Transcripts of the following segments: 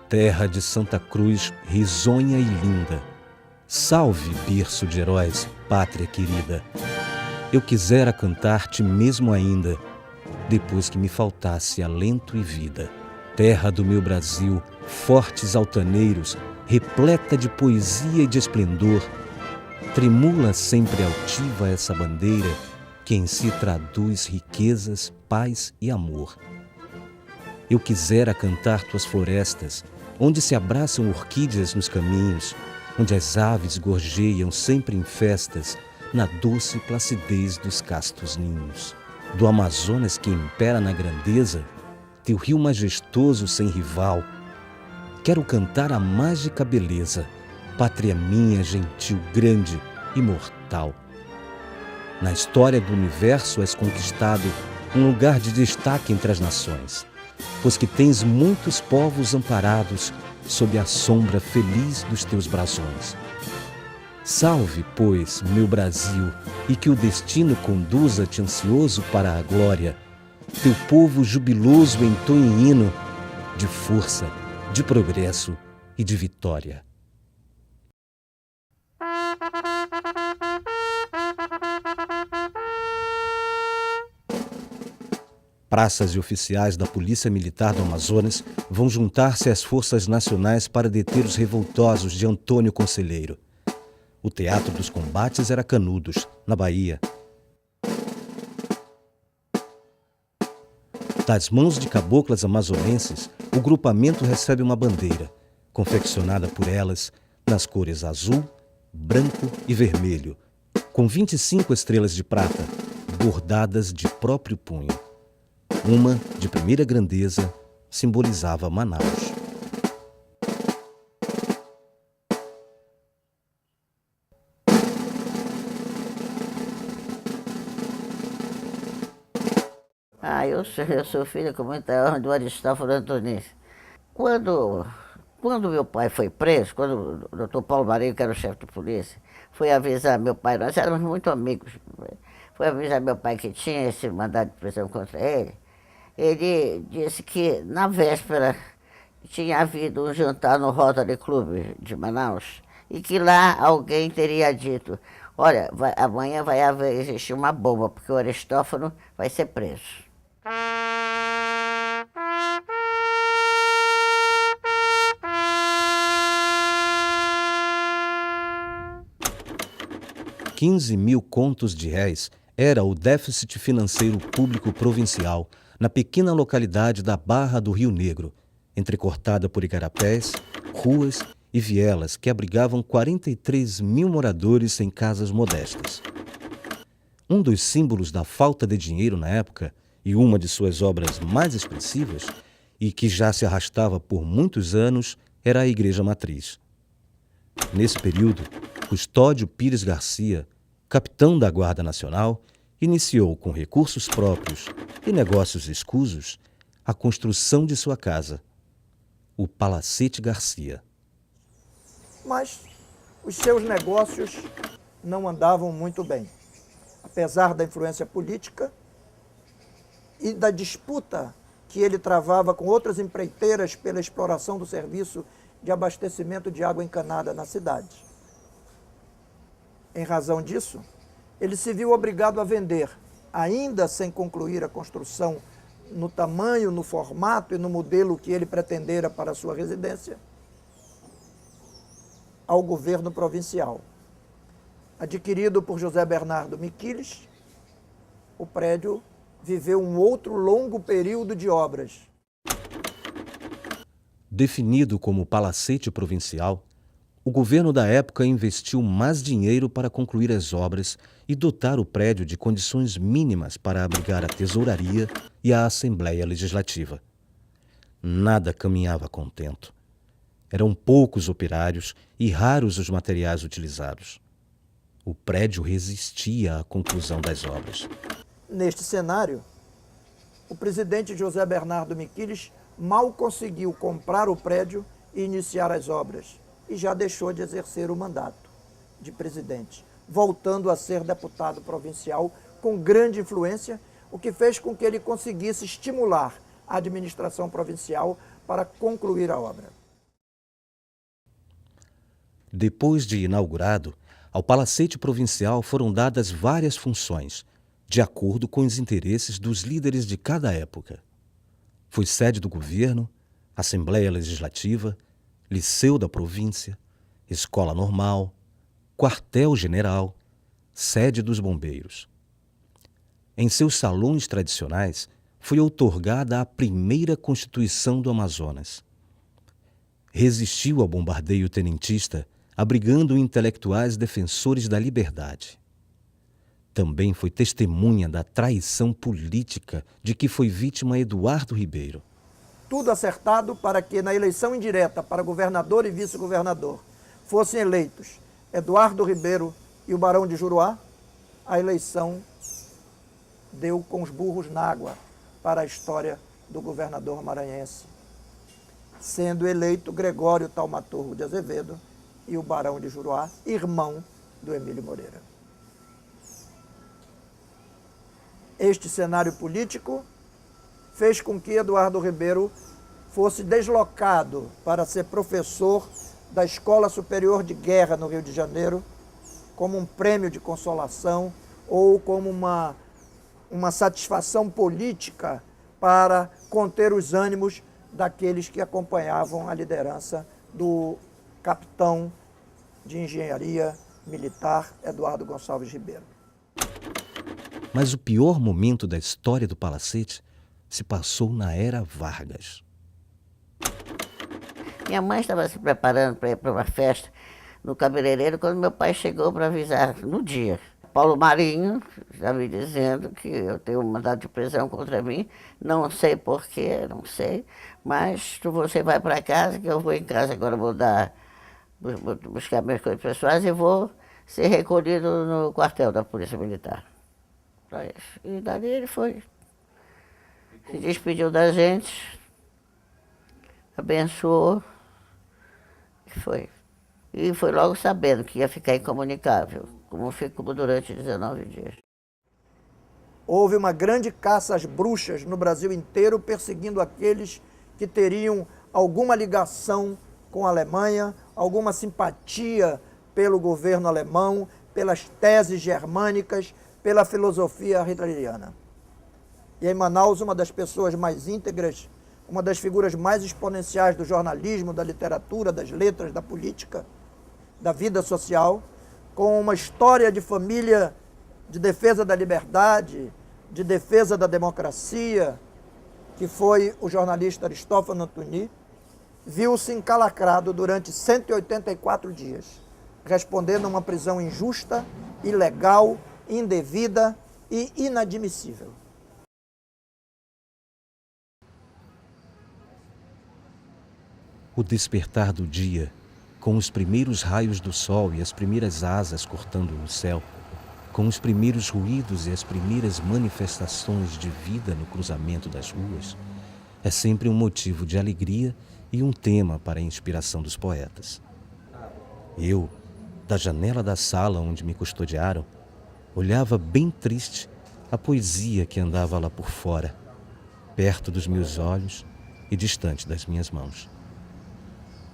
Terra de Santa Cruz, risonha e linda, salve, berço de heróis, pátria querida. Eu quisera cantar-te mesmo ainda, depois que me faltasse alento e vida. Terra do meu Brasil, fortes altaneiros, repleta de poesia e de esplendor, tremula sempre altiva essa bandeira que em si traduz riquezas, paz e amor. Eu quisera cantar tuas florestas, onde se abraçam orquídeas nos caminhos, onde as aves gorjeiam sempre em festas, na doce placidez dos castos ninhos. Do Amazonas que impera na grandeza, teu rio majestoso sem rival, quero cantar a mágica beleza, pátria minha, gentil, grande, imortal. Na história do universo és conquistado um lugar de destaque entre as nações, pois que tens muitos povos amparados sob a sombra feliz dos teus brasões. Salve, pois, meu Brasil, e que o destino conduza-te ansioso para a glória. Teu povo jubiloso entoe hino de força, de progresso e de vitória. Praças e oficiais da Polícia Militar do Amazonas vão juntar-se às forças nacionais para deter os revoltosos de Antônio Conselheiro. O teatro dos combates era Canudos, na Bahia. Das mãos de caboclas amazonenses, o grupamento recebe uma bandeira, confeccionada por elas nas cores azul, branco e vermelho, com 25 estrelas de prata, bordadas de próprio punho. Uma, de primeira grandeza, simbolizava Manaus. Eu sou filha com muita honra do Aristófano Antonis. Quando meu pai foi preso, quando o doutor Paulo Marinho, que era o chefe de polícia, foi avisar meu pai, nós éramos muito amigos, foi avisar meu pai que tinha esse mandado de prisão contra ele disse que na véspera tinha havido um jantar no Rotary Club de Manaus e que lá alguém teria dito, olha, amanhã vai existir uma bomba, porque o Aristófano vai ser preso. 15.000 contos de réis era o déficit financeiro público provincial na pequena localidade da Barra do Rio Negro, entrecortada por igarapés, ruas e vielas que abrigavam 43.000 moradores em casas modestas. Um dos símbolos da falta de dinheiro na época, e uma de suas obras mais expressivas, e que já se arrastava por muitos anos, era a Igreja Matriz. Nesse período, Custódio Pires Garcia, capitão da Guarda Nacional, iniciou com recursos próprios e negócios escusos a construção de sua casa, o Palacete Garcia. Mas os seus negócios não andavam muito bem, apesar da influência política e da disputa que ele travava com outras empreiteiras pela exploração do serviço de abastecimento de água encanada na cidade. Em razão disso, ele se viu obrigado a vender, ainda sem concluir a construção no tamanho, no formato e no modelo que ele pretendera para a sua residência, ao governo provincial. Adquirido por José Bernardo Miquiles, o prédio viveu um outro longo período de obras. Definido como palacete provincial, o governo da época investiu mais dinheiro para concluir as obras e dotar o prédio de condições mínimas para abrigar a tesouraria e a Assembleia Legislativa. Nada caminhava a contento. Eram poucos operários e raros os materiais utilizados. O prédio resistia à conclusão das obras. Neste cenário, o presidente José Bernardo Miquiles mal conseguiu comprar o prédio e iniciar as obras. e já deixou de exercer o mandato de presidente, voltando a ser deputado provincial com grande influência, o que fez com que ele conseguisse estimular a administração provincial para concluir a obra. Depois de inaugurado, ao Palacete Provincial foram dadas várias funções, de acordo com os interesses dos líderes de cada época. Foi sede do governo, Assembleia Legislativa, Liceu da Província, Escola Normal, Quartel-General, sede dos bombeiros. Em seus salões tradicionais, foi outorgada a primeira Constituição do Amazonas. Resistiu ao bombardeio tenentista, abrigando intelectuais defensores da liberdade. Também foi testemunha da traição política de que foi vítima Eduardo Ribeiro. Tudo acertado para que, na eleição indireta para governador e vice-governador, fossem eleitos Eduardo Ribeiro e o Barão de Juruá. A eleição deu com os burros na água para a história do governador maranhense, sendo eleito Gregório Taumaturgo de Azevedo e o Barão de Juruá, irmão do Emílio Moreira. Este cenário político fez com que Eduardo Ribeiro fosse deslocado para ser professor da Escola Superior de Guerra no Rio de Janeiro, como um prêmio de consolação ou como uma satisfação política para conter os ânimos daqueles que acompanhavam a liderança do capitão de engenharia militar Eduardo Gonçalves Ribeiro. Mas o pior momento da história do Palacete se passou na era Vargas. Minha mãe estava se preparando para ir para uma festa no cabeleireiro quando meu pai chegou para avisar no dia. Paulo Marinho já me dizendo que eu tenho um mandado de prisão contra mim, não sei porquê, não sei, mas você vai para casa, que eu vou em casa agora, vou buscar minhas coisas pessoais e vou ser recolhido no quartel da Polícia Militar. E dali ele foi, se despediu da gente, abençoou e foi. E foi logo sabendo que ia ficar incomunicável, como ficou durante 19 dias. Houve uma grande caça às bruxas no Brasil inteiro, perseguindo aqueles que teriam alguma ligação com a Alemanha, alguma simpatia pelo governo alemão, pelas teses germânicas, pela filosofia hitleriana. E em Manaus, uma das pessoas mais íntegras, uma das figuras mais exponenciais do jornalismo, da literatura, das letras, da política, da vida social, com uma história de família de defesa da liberdade, de defesa da democracia, que foi o jornalista Aristófano Antuny, viu-se encalacrado durante 184 dias, respondendo a uma prisão injusta, ilegal, indevida e inadmissível. O despertar do dia, com os primeiros raios do sol e as primeiras asas cortando o céu, com os primeiros ruídos e as primeiras manifestações de vida no cruzamento das ruas, é sempre um motivo de alegria e um tema para a inspiração dos poetas. Eu, da janela da sala onde me custodiaram, olhava bem triste a poesia que andava lá por fora, perto dos meus olhos e distante das minhas mãos.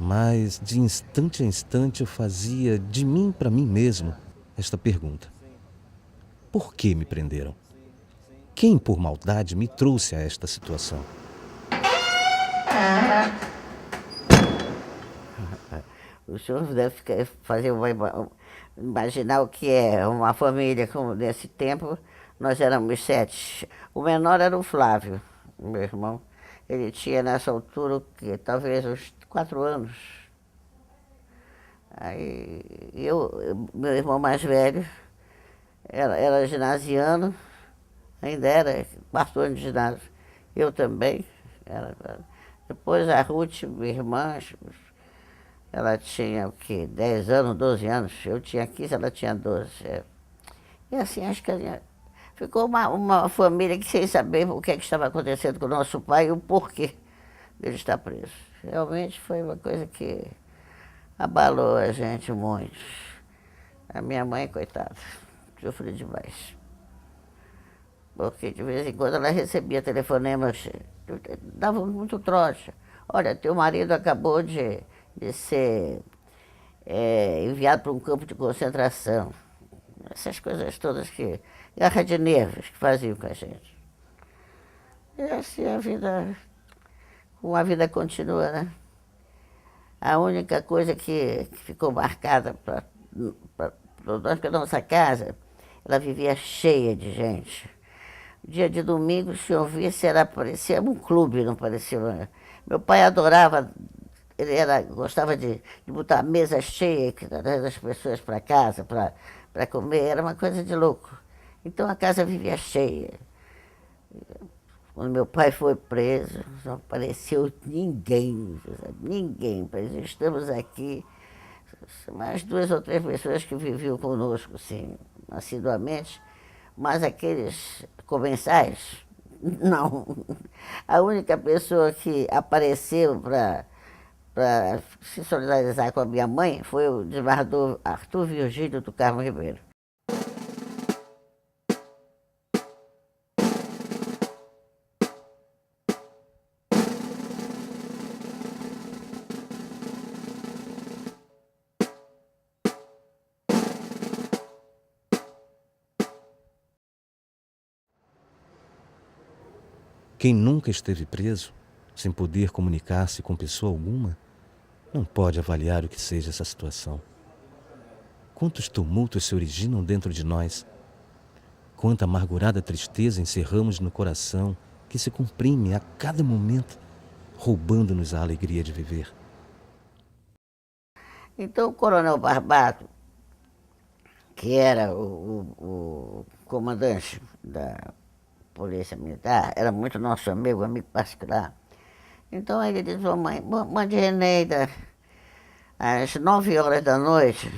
Mas, de instante a instante, eu fazia de mim para mim mesmo esta pergunta: por que me prenderam? Quem, por maldade, me trouxe a esta situação? O senhor deve imaginar o que é uma família como nesse tempo. Nós éramos 7. O menor era o Flávio, meu irmão. Ele tinha nessa altura, talvez uns 4 anos. Aí meu irmão mais velho era ginasiano, ainda era 4º ano de ginásio. Eu também. Depois a Ruth, minha irmã, ela tinha o quê? 10 anos, 12 anos. Eu tinha 15, ela tinha 12. E assim, acho que ficou uma família que sem saber o que estava acontecendo com o nosso pai e o porquê dele estar preso. Realmente foi uma coisa que abalou a gente muito. A minha mãe, coitada, sofreu demais. Porque de vez em quando ela recebia telefonemas, dava muito trote. Olha, teu marido acabou de ser enviado para um campo de concentração. Essas coisas todas que... Garra de nervos que faziam com a gente. E assim a vida continua, né? A única coisa que ficou marcada para nós, que a nossa casa, ela vivia cheia de gente. Dia de domingo, se eu visse, parecia um clube, não parecia Meu pai adorava, gostava de botar a mesa cheia, trazer as pessoas para casa para comer, era uma coisa de louco. Então a casa vivia cheia. Quando meu pai foi preso, não apareceu ninguém, ninguém. Estamos aqui, mais 2 ou 3 pessoas que viviam conosco, assim, assiduamente, mas aqueles comensais, não. A única pessoa que apareceu para se solidarizar com a minha mãe foi o desembargador Arthur Virgílio do Carmo Ribeiro. Quem nunca esteve preso, sem poder comunicar-se com pessoa alguma, não pode avaliar o que seja essa situação. Quantos tumultos se originam dentro de nós, quanta amargurada tristeza encerramos no coração que se comprime a cada momento, roubando-nos a alegria de viver. Então o Coronel Barbato, que era o comandante da Polícia Militar, era muito nosso amigo particular. Então ele disse, mande Eneida, às 9 horas da noite,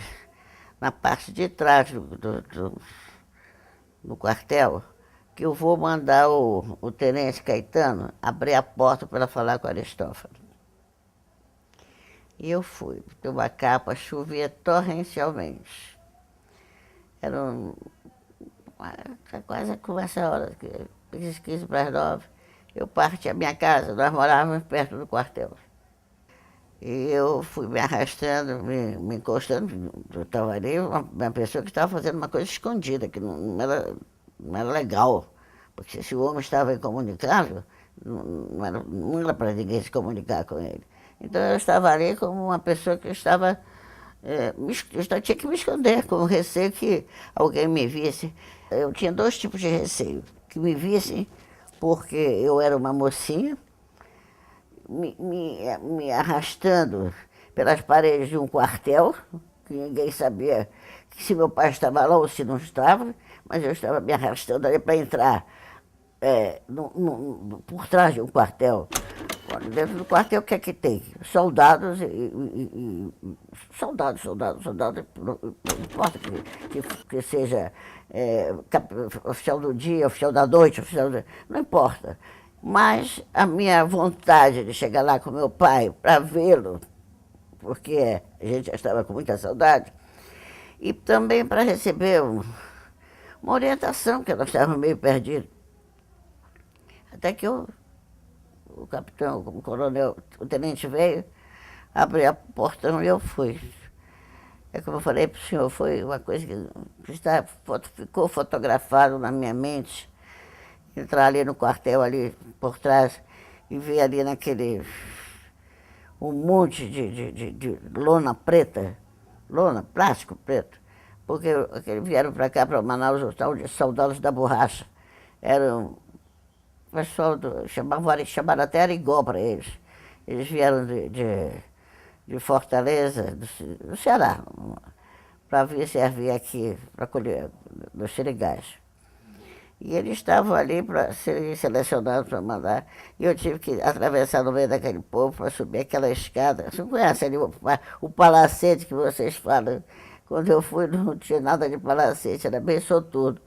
na parte de trás do quartel, que eu vou mandar o tenente Caetano abrir a porta para falar com Aristófanes. E eu fui, porque uma capa chovia torrencialmente. Era quase com essa hora, 15 para as 9, eu parti à minha casa, nós morávamos perto do quartel. E eu fui me arrastando, me encostando, eu estava ali, uma pessoa que estava fazendo uma coisa escondida, que não era legal, porque se o homem estava incomunicável, não era para ninguém se comunicar com ele. Então eu estava ali como uma pessoa que estava... eu tinha que me esconder, com receio que alguém me visse. Eu tinha 2 tipos de receio. Que me vissem porque eu era uma mocinha, me arrastando pelas paredes de um quartel, que ninguém sabia se meu pai estava lá ou se não estava, mas eu estava me arrastando ali para entrar por trás de um quartel. Dentro do quartel, o que é que tem? Soldados soldados, não importa que seja oficial do dia, oficial da noite, não importa. Mas a minha vontade de chegar lá com meu pai para vê-lo, porque a gente já estava com muita saudade, e também para receber uma orientação, que nós estávamos meio perdidos. Até que o capitão, o coronel, o tenente veio, abriu a portão e eu fui. É como eu falei para o senhor, foi uma coisa que ficou fotografado na minha mente. Entrar ali no quartel, ali por trás, e ver ali um monte de lona preta, plástico preto, porque vieram para cá, para Manaus, o tal de soldados da borracha. Eram pessoal chamaram até Arigó para eles. Eles vieram de Fortaleza, do Ceará, para vir servir aqui, para colher dos seringais. E eles estavam ali para serem selecionados para mandar. E eu tive que atravessar no meio daquele povo para subir aquela escada. Você conhece ali o palacete que vocês falam? Quando eu fui não tinha nada de palacete, era bem sotudo.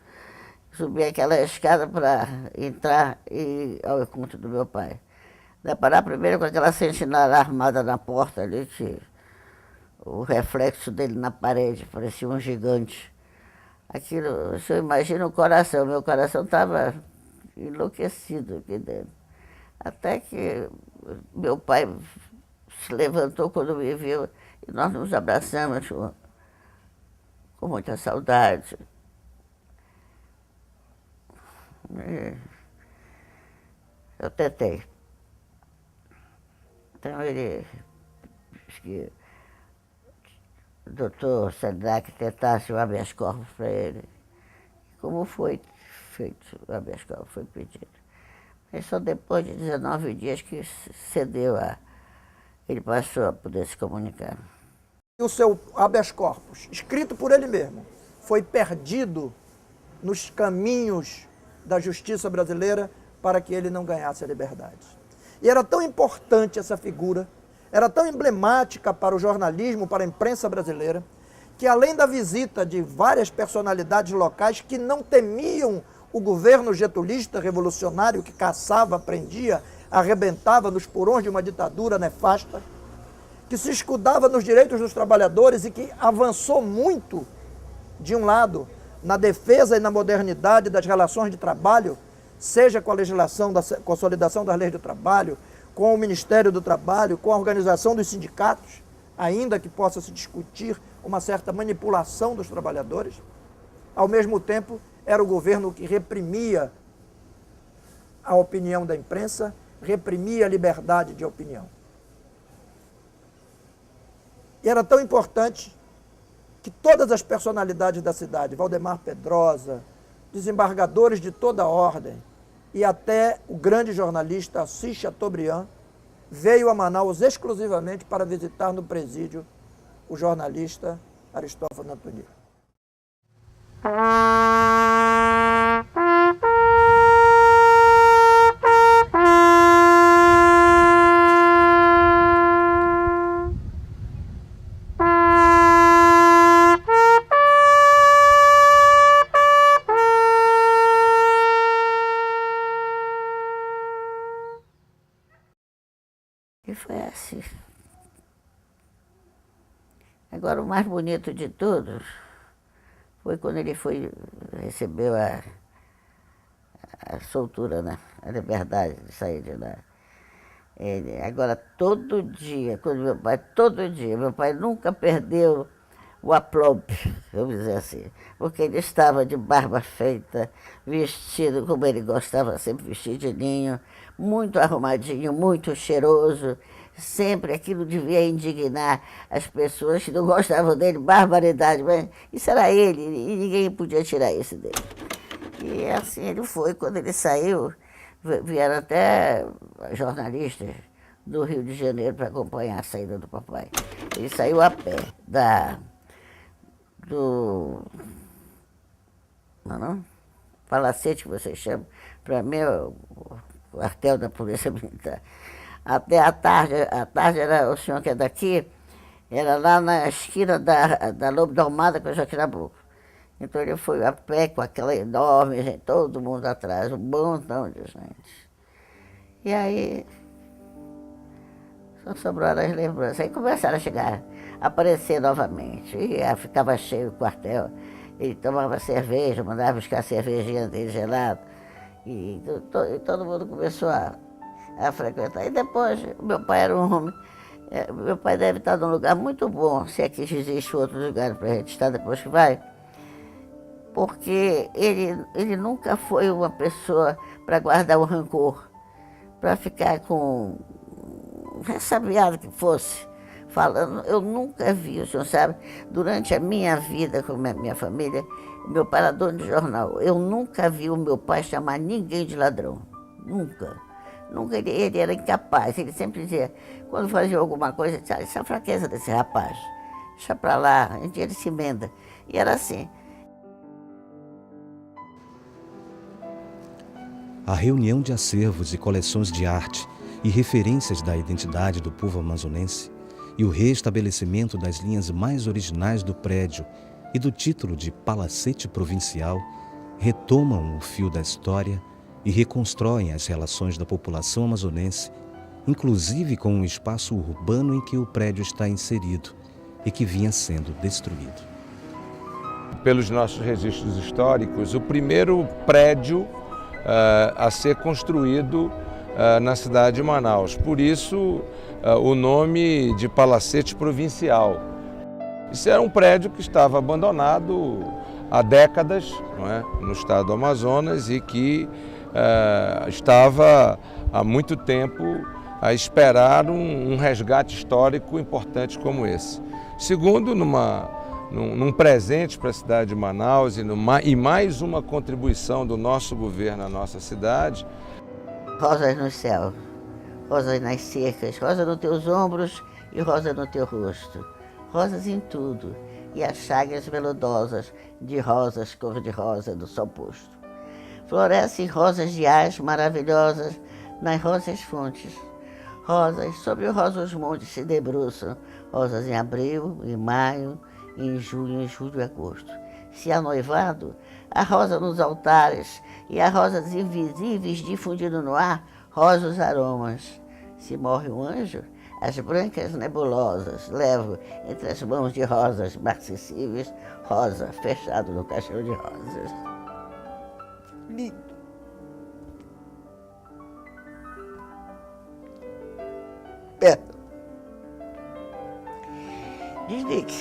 Subi aquela escada para entrar ao encontro do meu pai. Deparar primeiro com aquela sentinela armada na porta ali, que o reflexo dele na parede, parecia um gigante. Aquilo, o senhor imagina o coração, meu coração estava enlouquecido aqui dentro. Até que meu pai se levantou quando me viu e nós nos abraçamos com muita saudade. Eu tentei. Então ele disse que o doutor Sedraque tentasse o habeas corpus para ele. Como foi feito o habeas corpus, foi pedido. Mas só depois de 19 dias que cedeu ele passou a poder se comunicar. E o seu habeas corpus, escrito por ele mesmo, foi perdido nos caminhos da justiça brasileira para que ele não ganhasse a liberdade. E era tão importante essa figura, era tão emblemática para o jornalismo, para a imprensa brasileira, que além da visita de várias personalidades locais que não temiam o governo getulista revolucionário que caçava, prendia, arrebentava nos porões de uma ditadura nefasta, que se escudava nos direitos dos trabalhadores e que avançou muito, de um lado, na defesa e na modernidade das relações de trabalho, seja com a legislação da consolidação das leis do trabalho, com o Ministério do Trabalho, com a organização dos sindicatos, ainda que possa se discutir uma certa manipulação dos trabalhadores. Ao mesmo tempo, era o governo que reprimia a opinião da imprensa, reprimia a liberdade de opinião. E era tão importante que todas as personalidades da cidade, Valdemar Pedrosa, desembargadores de toda a ordem, e até o grande jornalista Assis Chateaubriand, veio a Manaus exclusivamente para visitar no presídio o jornalista Aristófanes Antonino. E foi assim. Agora, o mais bonito de tudo foi quando ele recebeu a soltura, né? A liberdade de sair de lá. Agora, todo dia, meu pai nunca perdeu o aplomb, vamos dizer assim, porque ele estava de barba feita, vestido como ele gostava, sempre vestidinho, muito arrumadinho, muito cheiroso. Sempre aquilo devia indignar as pessoas que não gostavam dele, barbaridade, mas isso era ele, e ninguém podia tirar isso dele. E assim ele foi, quando ele saiu, vieram até jornalistas do Rio de Janeiro para acompanhar a saída do papai. Ele saiu a pé do Palacete, que vocês chamam, para mim é o quartel da Polícia Militar. Até à tarde era o senhor que é daqui, era lá na esquina da Lobo da Almada com o Joaquim Nabuco. Então ele foi a pé com aquela enorme gente, todo mundo atrás, um montão de gente. E aí só sobraram as lembranças. Aí começaram a chegar, a aparecer novamente. E aí ficava cheio o quartel. Ele tomava cerveja, mandava buscar cervejinha dele gelado. E todo mundo começou a frequentar. E depois, meu pai era um homem. Meu pai deve estar num lugar muito bom, se é que existe outro lugar para a gente estar depois que vai. Porque ele nunca foi uma pessoa para guardar o rancor, para ficar com ressabiado que fosse, falando. Eu nunca vi, o senhor sabe, durante a minha vida com a minha família, meu pai era dono de jornal. Eu nunca vi o meu pai chamar ninguém de ladrão. Nunca. Nunca. Ele era incapaz. Ele sempre dizia, quando fazia alguma coisa, ele dizia, isso é a fraqueza desse rapaz. Deixa para lá, um dia ele se emenda. E era assim. A reunião de acervos e coleções de arte e referências da identidade do povo amazonense e o reestabelecimento das linhas mais originais do prédio e do título de Palacete Provincial retomam o fio da história e reconstroem as relações da população amazonense, inclusive com o espaço urbano em que o prédio está inserido, e que vinha sendo destruído. Pelos nossos registros históricos, o primeiro prédio a ser construído na cidade de Manaus. Por isso, o nome de Palacete Provincial. Isso era um prédio que estava abandonado há décadas, não é, no estado do Amazonas e que estava há muito tempo a esperar um resgate histórico importante como esse. Segundo, num presente para a cidade de Manaus e mais uma contribuição do nosso governo à nossa cidade. Rosas no céu, rosas nas cercas, rosas nos teus ombros e rosas no teu rosto. Rosas em tudo, e as chagas veludosas de rosas cor-de-rosa do sol posto. Florescem rosas de ás maravilhosas nas rosas fontes. Rosas sobre os rosos montes se debruçam, rosas em abril, em maio, em julho e agosto. Se há noivado, a rosa nos altares e há rosas invisíveis difundindo no ar rosos aromas. Se morre um anjo, as brancas nebulosas levo entre as mãos de rosas marcessíveis, rosa fechado no caixão de rosas. Lindo. Desligue.